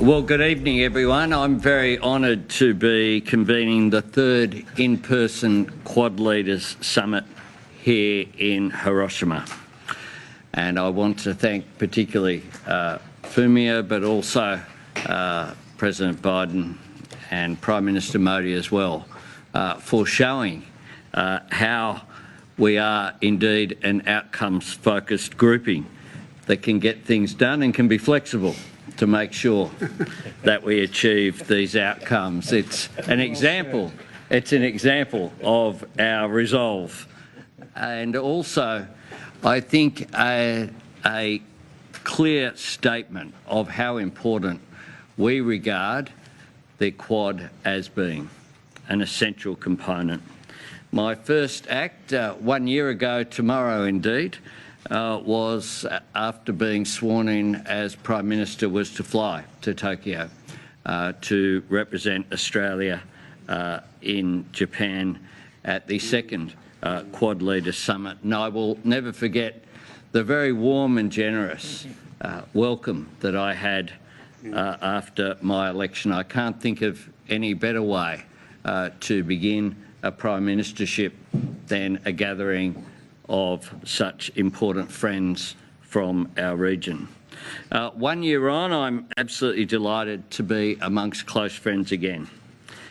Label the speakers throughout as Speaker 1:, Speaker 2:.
Speaker 1: Well, good evening, everyone. I'm very honoured to be convening the third in-person Quad Leaders Summit here in Hiroshima. And I want to thank particularly Fumio, but also President Biden and Prime Minister Modi as well, for showing how we are indeed an outcomes-focused grouping that can get things done and can be flexible to make sure that we achieve these outcomes. It's an example. It's an example of our resolve, and also, I think, a clear statement of how important we regard the Quad as being an essential component. My first act, 1 year ago tomorrow indeed, was after being sworn in as Prime Minister, was to fly to Tokyo to represent Australia in Japan at the second Quad Leaders Summit. And I will never forget the very warm and generous welcome that I had after my election. I can't think of any better way to begin a Prime Ministership than a gathering of such important friends from our region. 1 year on, I'm absolutely delighted to be amongst close friends again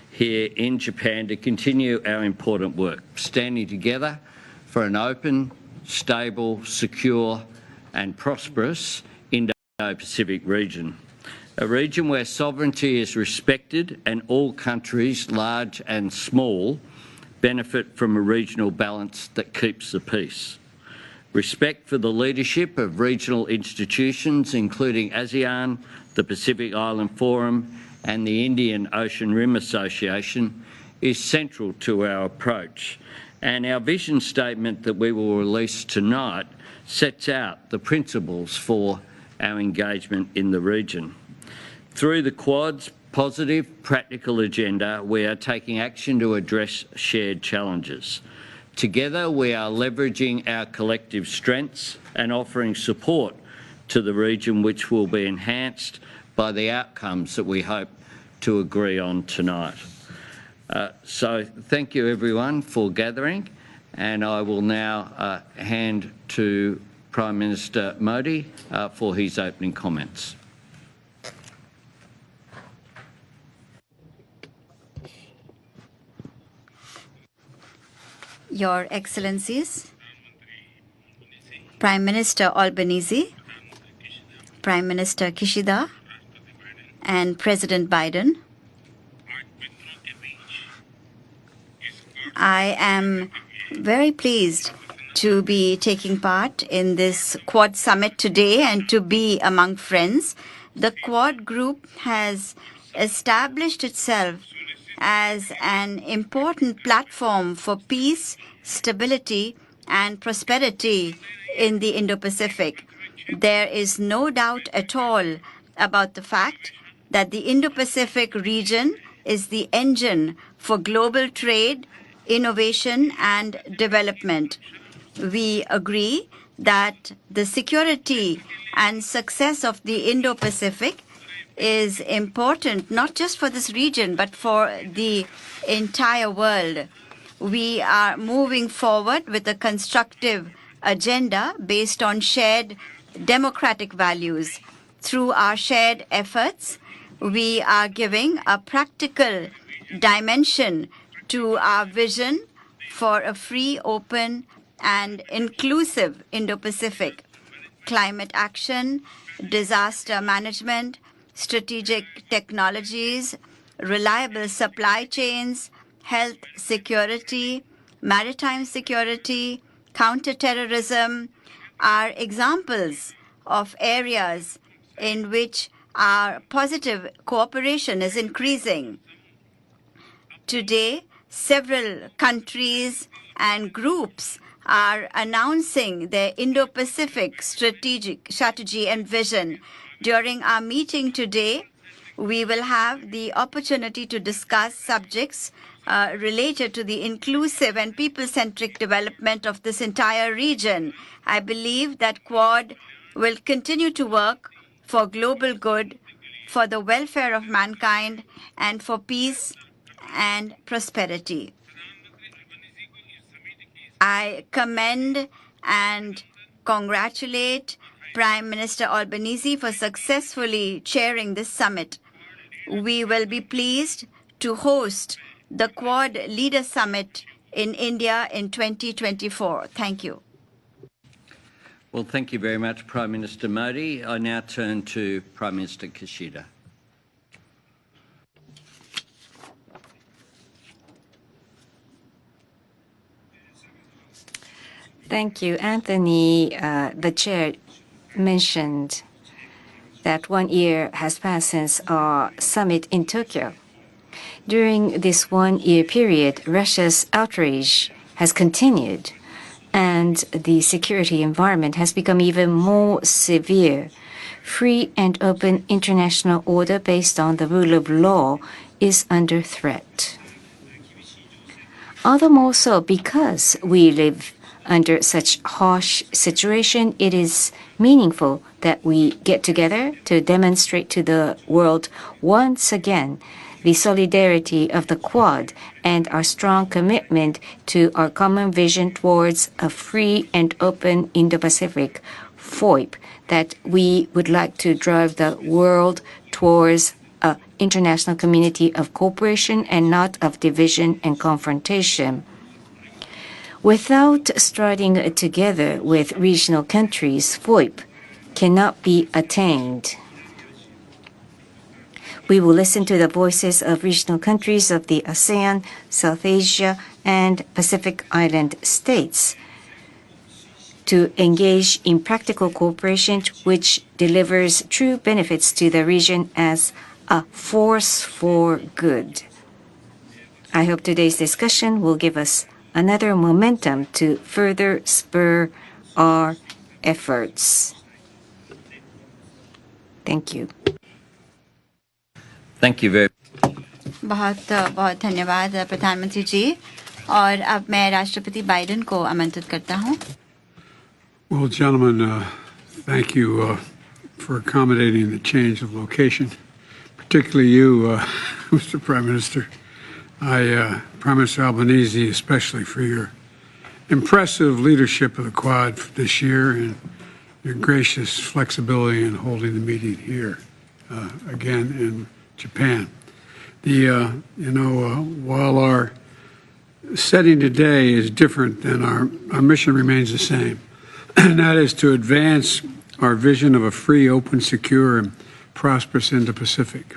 Speaker 1: here in Japan to continue our important work, standing together for an open, stable, secure and prosperous Indo-Pacific region. A region where sovereignty is respected and all countries, large and small, benefit from a regional balance that keeps the peace. Respect for the leadership of regional institutions, including ASEAN, the Pacific Island Forum and the Indian Ocean Rim Association, is central to our approach. And our vision statement that we will release tonight sets out the principles for our engagement in the region. Through the Quad's positive, practical agenda, we are taking action to address shared challenges. Together, we are leveraging our collective strengths and offering support to the region, which will be enhanced by the outcomes that we hope to agree on tonight. So thank you, everyone, for gathering, and I will now hand to Prime Minister Modi for his opening comments.
Speaker 2: Your Excellencies, Prime Minister Albanese, Prime Minister Kishida, and President Biden, I am very pleased to be taking part in this Quad Summit today and to be among friends. The Quad Group has established itself as an important platform for peace, stability, and prosperity in the Indo-Pacific. There is no doubt at all about the fact that the Indo-Pacific region is the engine for global trade, innovation, and development. We agree that the security and success of the Indo-Pacific is important not just for this region but for the entire world. We are moving forward with a constructive agenda based on shared democratic values. Through our shared efforts, we are giving a practical dimension to our vision for a free, open, and inclusive Indo-Pacific. Climate action, disaster management, strategic technologies, reliable supply chains, health security, maritime security, counterterrorism are examples of areas in which our positive cooperation is increasing. Today, several countries and groups are announcing their Indo-Pacific strategy and vision. During our meeting today, we will have the opportunity to discuss subjects related to the inclusive and people-centric development of this entire region. I believe that Quad will continue to work for global good for the welfare of mankind and for peace and prosperity. I commend and congratulate Prime Minister Albanese for successfully chairing this summit. We will be pleased to host the Quad Leader Summit in India in 2024. Thank you.
Speaker 1: Well, thank you very much, Prime Minister Modi. I now turn to Prime Minister Kishida.
Speaker 3: Thank you, Anthony. The chair mentioned that 1 year has passed since our summit in Tokyo. During this 1 year period, Russia's outrage has continued, and the security environment has become even more severe. Free and open international order based on the rule of law is under threat. All the more so because we live under such harsh situation, it is meaningful that we get together to demonstrate to the world once again the solidarity of the Quad and our strong commitment to our common vision towards a free and open Indo-Pacific, FOIP, that we would like to drive the world towards an international community of cooperation and not of division and confrontation. Without striding together with regional countries, FOIP cannot be attained. We will listen to the voices of regional countries of the ASEAN, South Asia, and Pacific Island states to engage in practical cooperation which delivers true benefits to the region as a force for good. I hope today's discussion will give us another momentum to further spur our efforts. Thank you.
Speaker 1: Thank you very
Speaker 2: बहुत बहुत धन्यवाद प्रधानमंत्री जी और अब मैं राष्ट्रपति Biden को आमंत्रित करता हूं.
Speaker 4: Well, gentlemen, thank you for accommodating the change of location, particularly you, Mr. Prime Minister. Prime Minister Albanese, especially for your impressive leadership of the Quad this year and your gracious flexibility in holding the meeting here again in Japan. While our setting today is different than our mission remains the same, and that is to advance our vision of a free, open, secure, and prosperous Indo-Pacific,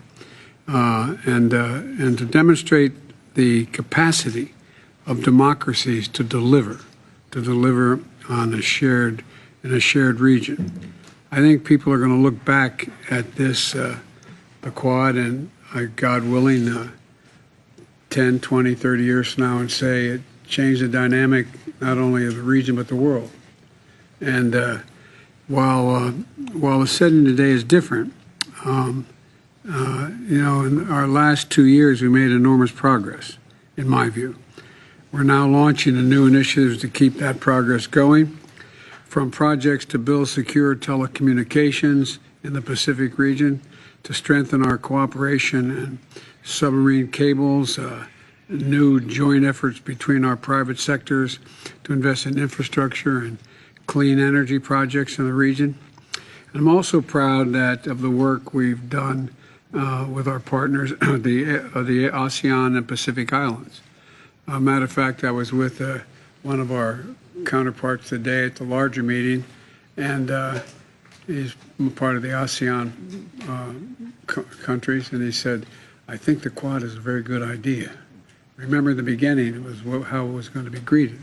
Speaker 4: and to demonstrate the capacity of democracies to deliver on a shared region. I think people are going to look back at this, the Quad, and God willing, 10, 20, 30 years from now and say it changed the dynamic not only of the region but the world. And while the setting today is different, in our last 2 years, we made enormous progress, in my view. We're now launching a new initiatives to keep that progress going, from projects to build secure telecommunications in the Pacific region, to strengthen our cooperation in submarine cables, new joint efforts between our private sectors to invest in infrastructure and clean energy projects in the region. And I'm also proud of the work we've done with our partners, the ASEAN and Pacific Islands. Matter of fact, I was with one of our counterparts today at the larger meeting, and he's part of the ASEAN countries, and he said, I think the Quad is a very good idea. Remember in the beginning, it was how it was going to be greeted,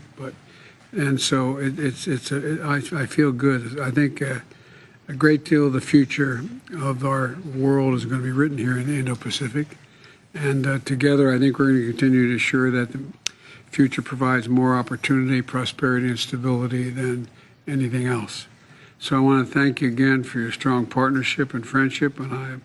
Speaker 4: and so I feel good. I think a great deal of the future of our world is going to be written here in the Indo-Pacific. And together, I think we're going to continue to ensure that the future provides more opportunity, prosperity, and stability than anything else. So I want to thank you again for your strong partnership and friendship, and I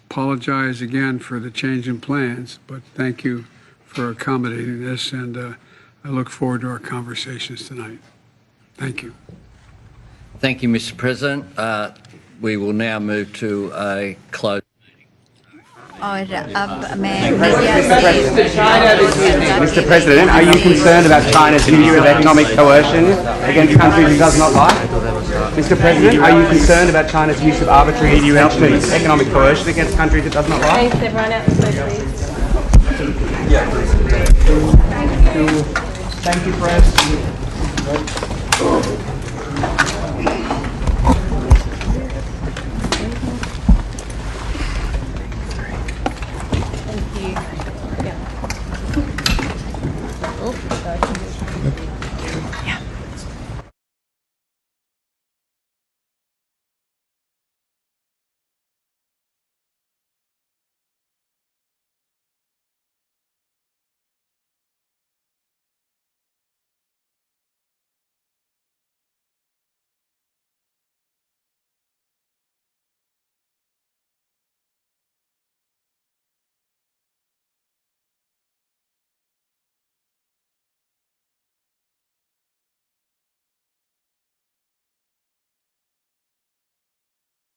Speaker 4: apologize again for the change in plans, but thank you for accommodating this, and I look forward to our conversations tonight. Thank you.
Speaker 1: Thank you, Mr. President. We will now move to a close.
Speaker 2: और अब मैं media से
Speaker 5: Mr. President, are you concerned about China's use of economic coercion against countries it does not like? Mr. President, are you concerned about China's use of arbitrary economic coercion against countries it does not like?
Speaker 6: Thanks, everyone. Outside, please.
Speaker 5: Thank you, Press.